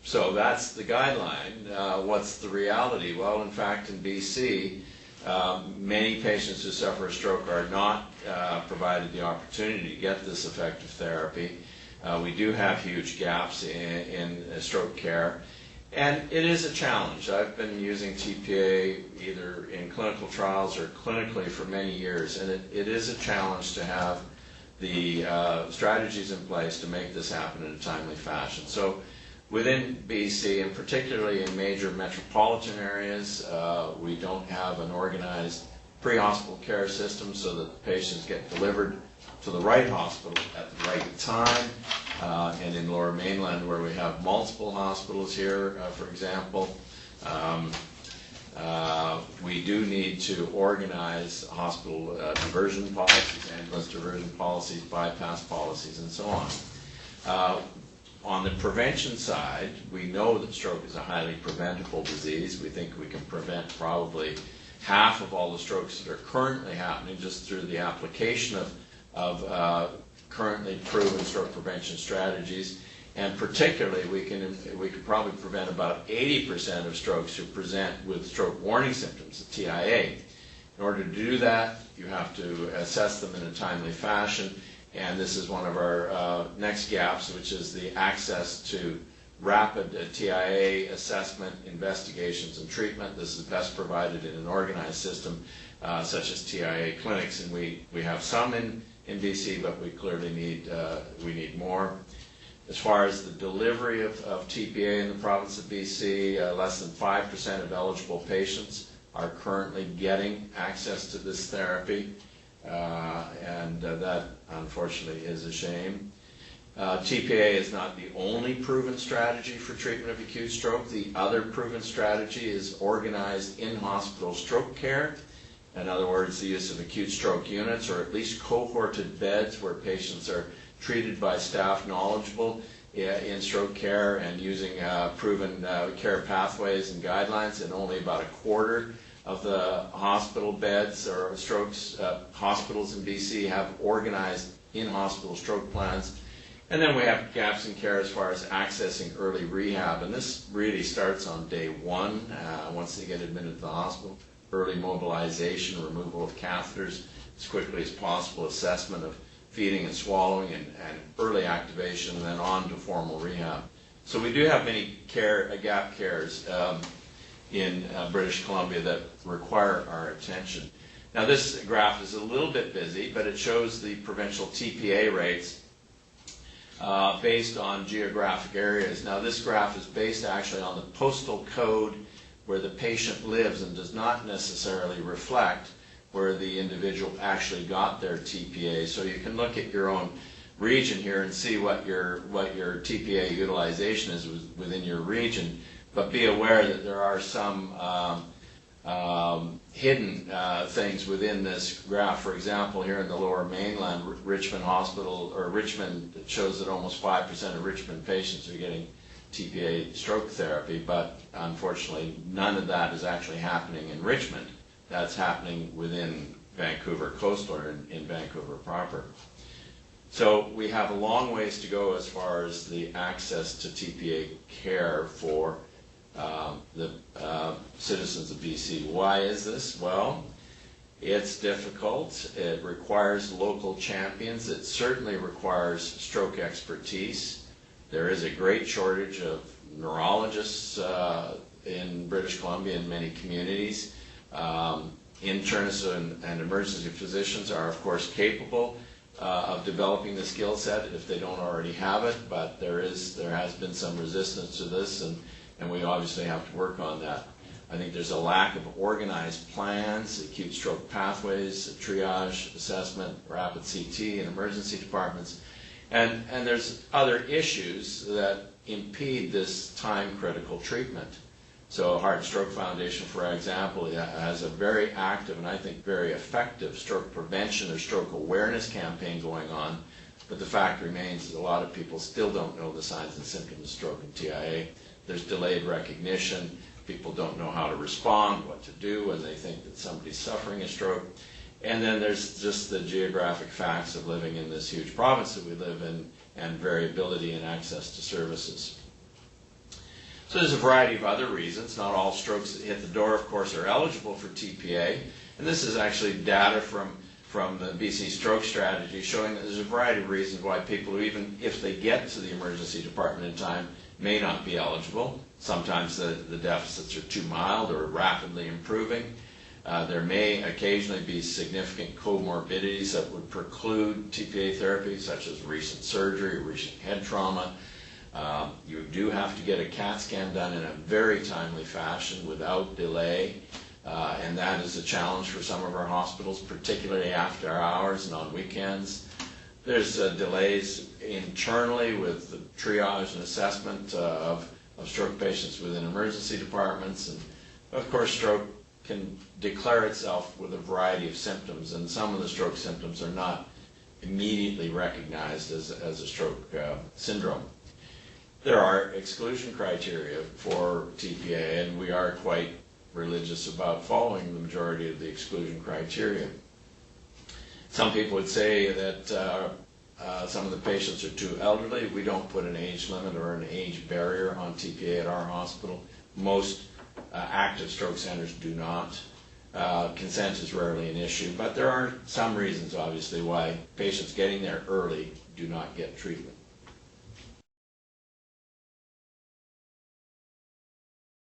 So that's the guideline. What's the reality? Well, in fact, in BC, many patients who suffer a stroke are not provided the opportunity to get this effective therapy. We do have huge gaps in stroke care, and it is a challenge. I've been using TPA either in clinical trials or clinically for many years, and it is a challenge to have the strategies in place to make this happen in a timely fashion. So within BC, and particularly in major metropolitan areas, we don't have an organized pre-hospital care system so that the patients get delivered to the right hospital at the right time. And in Lower Mainland, where we have multiple hospitals here, for example, we do need to organize hospital diversion policies, ambulance diversion policies, bypass policies, and so on. On the prevention side, we know that stroke is a highly preventable disease. We think we can prevent probably half of all the strokes that are currently happening just through the application of currently proven stroke prevention strategies. And particularly, we can probably prevent about 80% of strokes who present with stroke warning symptoms, the TIA. In order to do that, you have to assess them in a timely fashion. And this is one of our next gaps, which is the access to rapid TIA assessment, investigations, and treatment. This is best provided in an organized system such as TIA clinics, and we have some in BC, but we clearly need more. As far as the delivery of TPA in the province of BC, less than 5% of eligible patients are currently getting access to this therapy, and that unfortunately is a shame. TPA is not the only proven strategy for treatment of acute stroke. The other proven strategy is organized in-hospital stroke care. In other words, the use of acute stroke units, or at least cohorted beds where patients are treated by staff knowledgeable in stroke care and using proven care pathways and guidelines. And only about a quarter of the hospital beds or strokes hospitals in BC have organized in-hospital stroke plans. And then we have gaps in care as far as accessing early rehab, and this really starts on day one, once they get admitted to the hospital. Early mobilization, removal of catheters as quickly as possible, assessment of feeding and swallowing, and early activation, and then on to formal rehab. So we do have many gap cares in British Columbia that require our attention. Now this graph is a little bit busy, but it shows the provincial TPA rates based on geographic areas. Now this graph is based actually on the postal code where the patient lives and does not necessarily reflect where the individual actually got their TPA. So you can look at your own region here and see what your TPA utilization is within your region, but be aware that there are some hidden things within this graph. For example, here in the Lower Mainland, Richmond Hospital, or Richmond, it shows that almost 5% of Richmond patients are getting TPA stroke therapy, but unfortunately none of that is actually happening in Richmond. That's happening within Vancouver Coastal, or in Vancouver proper. So we have a long ways to go as far as the access to TPA care for the citizens of BC. Why is this? Well, it's difficult. It requires local champions. It certainly requires stroke expertise. There is a great shortage of neurologists in British Columbia in many communities. Internists and emergency physicians are, of course, capable of developing the skill set if they don't already have it, but there has been some resistance to this, and we obviously have to work on that. I think there's a lack of organized plans, acute stroke pathways, triage, assessment, rapid CT in emergency departments, and there's other issues that impede this time-critical treatment. So Heart and Stroke Foundation, for example, has a very active and I think very effective stroke prevention or stroke awareness campaign going on, but the fact remains that a lot of people still don't know the signs and symptoms of stroke and TIA. There's delayed recognition. People don't know how to respond, what to do when they think that somebody's suffering a stroke. And then there's just the geographic facts of living in this huge province that we live in and variability in access to services. So there's a variety of other reasons. Not all strokes that hit the door, of course, are eligible for TPA. And this is actually data from the BC Stroke Strategy showing that there's a variety of reasons why people who, even if they get to the emergency department in time, may not be eligible. Sometimes the deficits are too mild or rapidly improving. There may occasionally be significant comorbidities that would preclude TPA therapy, such as recent surgery, recent head trauma. You do have to get a CAT scan done in a very timely fashion without delay, and that is a challenge for some of our hospitals, particularly after hours and on weekends. There's delays internally with the triage and assessment of stroke patients within emergency departments, and of course stroke can declare itself with a variety of symptoms, and some of the stroke symptoms are not immediately recognized as a stroke syndrome. There are exclusion criteria for TPA, and we are quite religious about following the majority of the exclusion criteria. Some people would say that some of the patients are too elderly. We don't put an age limit or an age barrier on TPA at our hospital. Most active stroke centers do not. Consent is rarely an issue, but there are some reasons, obviously, why patients getting there early do not get treatment.